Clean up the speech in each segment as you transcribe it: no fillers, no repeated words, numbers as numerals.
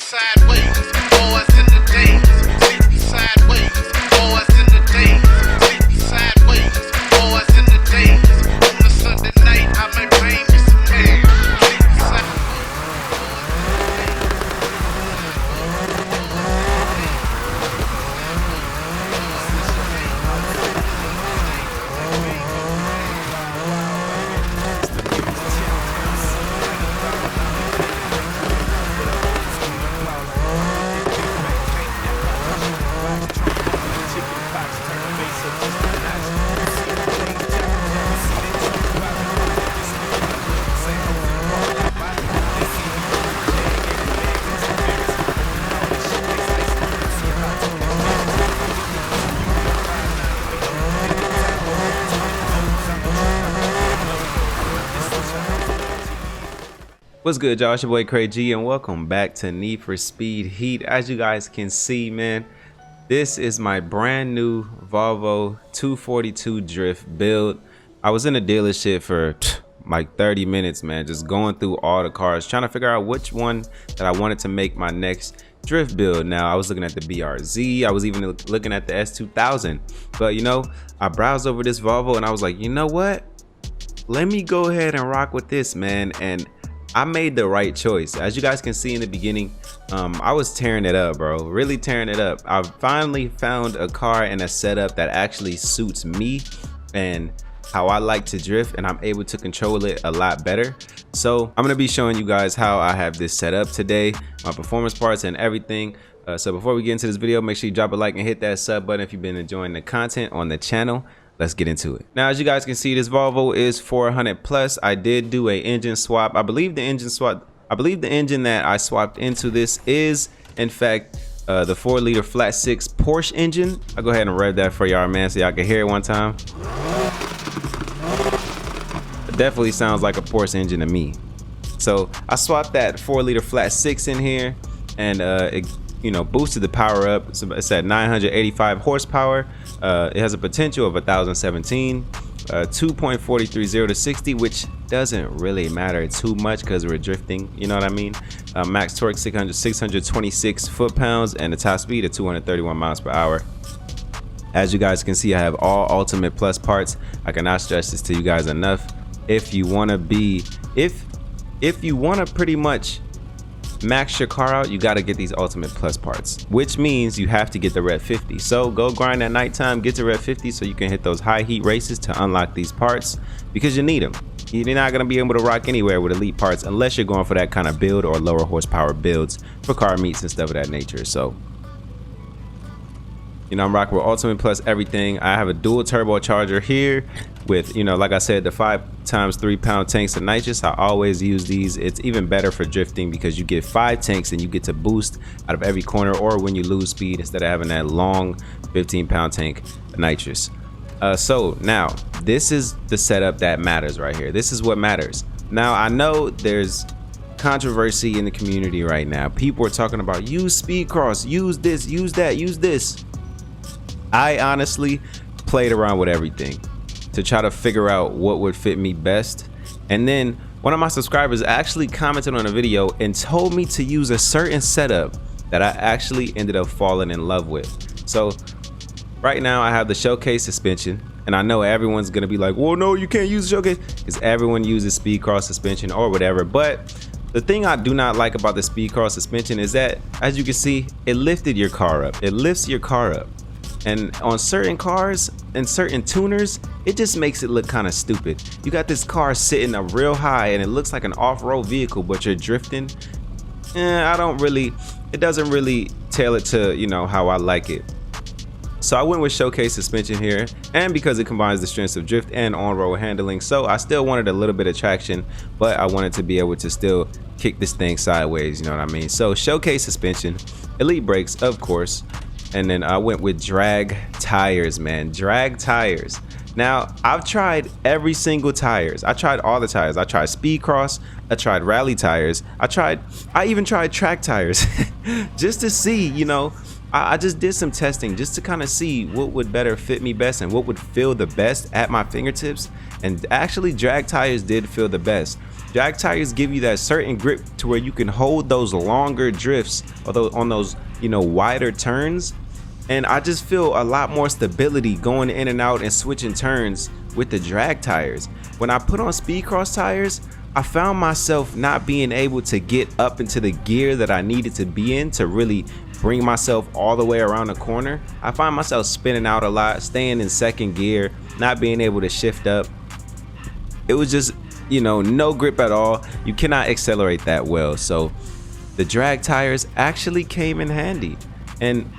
sideways, boys in the days. Sitting sideways, boys in the days. Sitting sideways, boys in the days. On a Sunday night, I may bring me some hair. Sitting sideways. What's good, y'all? It's your boy CrayG, and welcome back to Need for Speed Heat. As you guys can see, man, this is my brand new Volvo 242 drift build. I was in a dealership for like 30 minutes, man, just going through all the cars, trying to figure out which one that I wanted to make my next drift build. Now, I was looking at the BRZ, I was even looking at the S2000, but you know, I browsed over this Volvo and I was like, you know what? Let me go ahead and rock with this, man. And I made the right choice. As you guys can see in the beginning, I was tearing it up, bro, really tearing it up. I finally found a car and a setup that actually suits me and how I like to drift, and I'm able to control it a lot better. So I'm gonna be showing you guys how I have this set up today, my performance parts and everything. So before we get into this video, make sure you drop a like and hit that sub button if you've been enjoying the content on the channel. Let's get into it. Now, as you guys can see, this Volvo is 400 plus. I did do a engine swap. I believe the engine that I swapped into this is, in fact, the 4-liter flat 6 Porsche engine. I'll go ahead and rev that for y'all, man, so y'all can hear it one time. It definitely sounds like a Porsche engine to me. So I swapped that 4-liter flat 6 in here, and it, you know, boosted the power up. So it's at 985 horsepower. It has a potential of 1017, 2.430 to 60, which doesn't really matter too much because we're drifting, you know what I mean. Max torque 626 foot-pounds, and the top speed of 231 miles per hour. As you guys can see, I have all Ultimate Plus parts. I cannot stress this to you guys enough. If you want to be, if you want to pretty much max your car out, you got to get these Ultimate Plus parts, which means you have to get the Red 50. So go grind at nighttime, get the Red 50 so you can hit those high heat races to unlock these parts, because you need them. You're not going to be able to rock anywhere with elite parts unless you're going for that kind of build or lower horsepower builds for car meets and stuff of that nature. So, you know, I'm rocking with Ultimate Plus everything. I have a dual turbocharger here with, you know, like I said, the 5x3 pound tanks of nitrous. I always use these. It's even better for drifting because you get 5 tanks and you get to boost out of every corner, or when you lose speed, instead of having that long 15-pound tank of nitrous. So now this is the setup that matters right here. This is what matters. Now, I know there's controversy in the community right now. People are talking about use speed cross, use this, use that, use this. I honestly played around with everything to try to figure out what would fit me best. And then one of my subscribers actually commented on a video and told me to use a certain setup that I actually ended up falling in love with. So right now I have the Showcase suspension, and I know everyone's gonna be like, well, no, you can't use the Showcase, because everyone uses speed cross suspension or whatever. But the thing I do not like about the speed cross suspension is that, as you can see, it lifted your car up. It lifts your car up. And on certain cars and certain tuners, it just makes it look kind of stupid. You got this car sitting up real high and it looks like an off-road vehicle, but you're drifting. It doesn't really tail it to, you know, how I like it. So I went with Showcase suspension here, and because it combines the strengths of drift and on-road handling, so I still wanted a little bit of traction, but I wanted to be able to still kick this thing sideways, you know what I mean? So Showcase suspension, elite brakes, of course. And then I went with drag tires, man. Drag tires. Now, I've tried every single tires. I tried all the tires. I tried speed cross, I tried rally tires, I even tried track tires just to see, you know, I just did some testing just to kind of see what would better fit me best and what would feel the best at my fingertips. And actually, drag tires did feel the best. Drag tires give you that certain grip to where you can hold those longer drifts, although on those, you know, wider turns. And I just feel a lot more stability going in and out and switching turns with the drag tires. When I put on speed cross tires, I found myself not being able to get up into the gear that I needed to be in to really bring myself all the way around the corner. I find myself spinning out a lot, staying in second gear, not being able to shift up. It was just, you know, no grip at all. You cannot accelerate that well. So the drag tires actually came in handy, and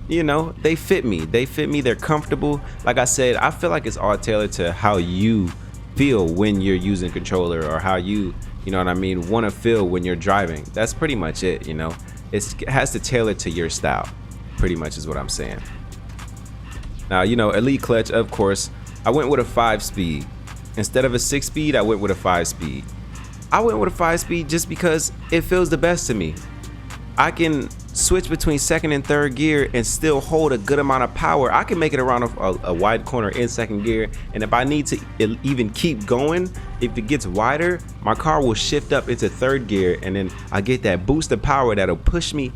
you know, they fit me. They're comfortable. Like I said, I feel like it's all tailored to how you feel when you're using controller, or how you know what I mean, want to feel when you're driving. That's pretty much it, you know. It has to tailor to your style, pretty much is what I'm saying. Now, you know, elite clutch, of course, I went with a 5-speed. Instead of a 6-speed, I went with a 5-speed. I went with a 5-speed just because it feels the best to me. I can switch between second and third gear and still hold a good amount of power. I can make it around a wide corner in second gear, and if I need to even keep going, if it gets wider, my car will shift up into third gear, and then I get that boost of power that'll push me,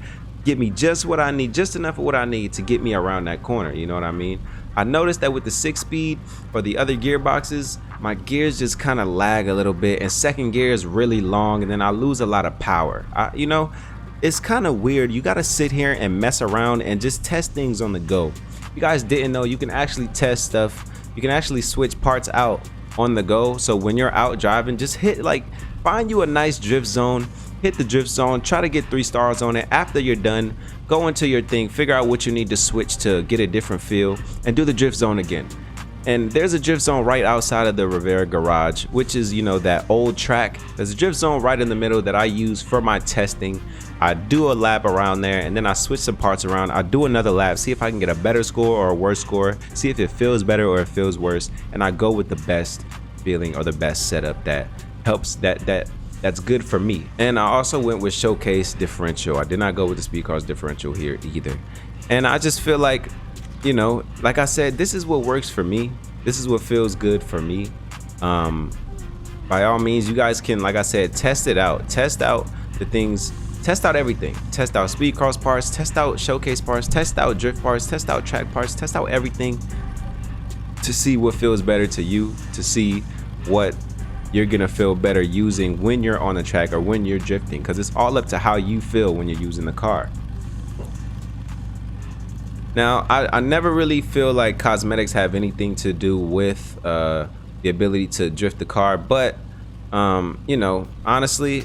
get me just what I need, just enough of what I need to get me around that corner, you know what I mean? I noticed that with the 6-speed or the other gearboxes, my gears just kind of lag a little bit, and second gear is really long, and then I lose a lot of power. You know, it's kind of weird. You got to sit here and mess around and just test things on the go. If you guys didn't know, you can actually test stuff. You can actually switch parts out on the go. So when you're out driving, just find you a nice drift zone, hit the drift zone, try to get 3 stars on it. After you're done, go into your thing, figure out what you need to switch to get a different feel, and do the drift zone again. And there's a drift zone right outside of the Rivera garage, which is, you know, that old track. There's a drift zone right in the middle that I use for my testing. I do a lap around there, and then I switch some parts around. I do another lap, see if I can get a better score or a worse score, see if it feels better or it feels worse, and I go with the best feeling or the best setup that helps, that's good for me. And I also went with showcase differential. I did not go with the speed cars differential here either. And I just feel like, you know, like I said, this is what works for me. This is what feels good for me. By all means, you guys can, like I said, test it out. Test out the things, test out everything. Test out speed cross parts, test out showcase parts, test out drift parts, test out track parts, test out everything to see what feels better to you, to see what you're gonna feel better using when you're on the track or when you're drifting, because it's all up to how you feel when you're using the car. Now, I never really feel like cosmetics have anything to do with the ability to drift the car, but you know, honestly,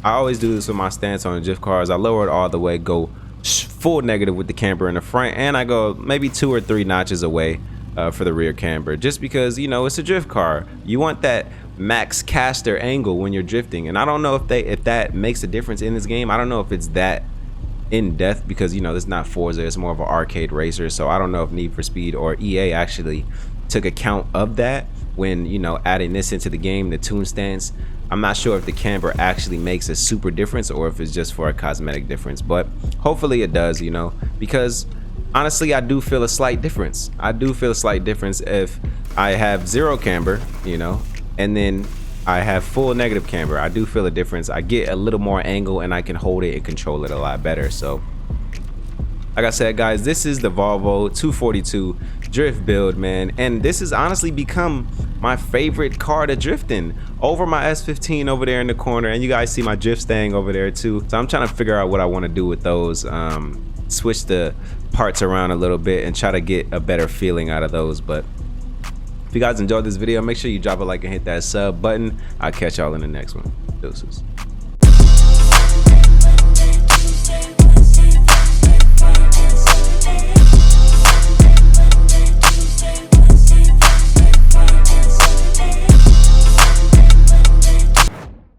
I always do this with my stance on the drift cars. I lower it all the way, go full negative with the camber in the front, and I go maybe 2 or 3 notches away for the rear camber, just because, you know, it's a drift car. You want that max caster angle when you're drifting, and I don't know if that makes a difference in this game. I don't know if it's that in depth, because, you know, it's not Forza, it's more of an arcade racer. So I don't know if Need for Speed or EA actually took account of that when, you know, adding this into the game, the tune stance. I'm not sure if the camber actually makes a super difference or if it's just for a cosmetic difference, but hopefully it does, you know, because honestly, I do feel a slight difference. I do feel a slight difference if I have 0 camber, you know, and then I have full negative camber. I do feel a difference. I get a little more angle, and I can hold it and control it a lot better. So like I said, guys, this is the Volvo 242 drift build, man, and this has honestly become my favorite car to drift in, over my S15 over there in the corner. And you guys see my drift staying over there too. So I'm trying to figure out what I want to do with those, switch the parts around a little bit and try to get a better feeling out of those. But if you guys enjoyed this video, make sure you drop a like and hit that sub button. I'll catch y'all in the next one. Deuces.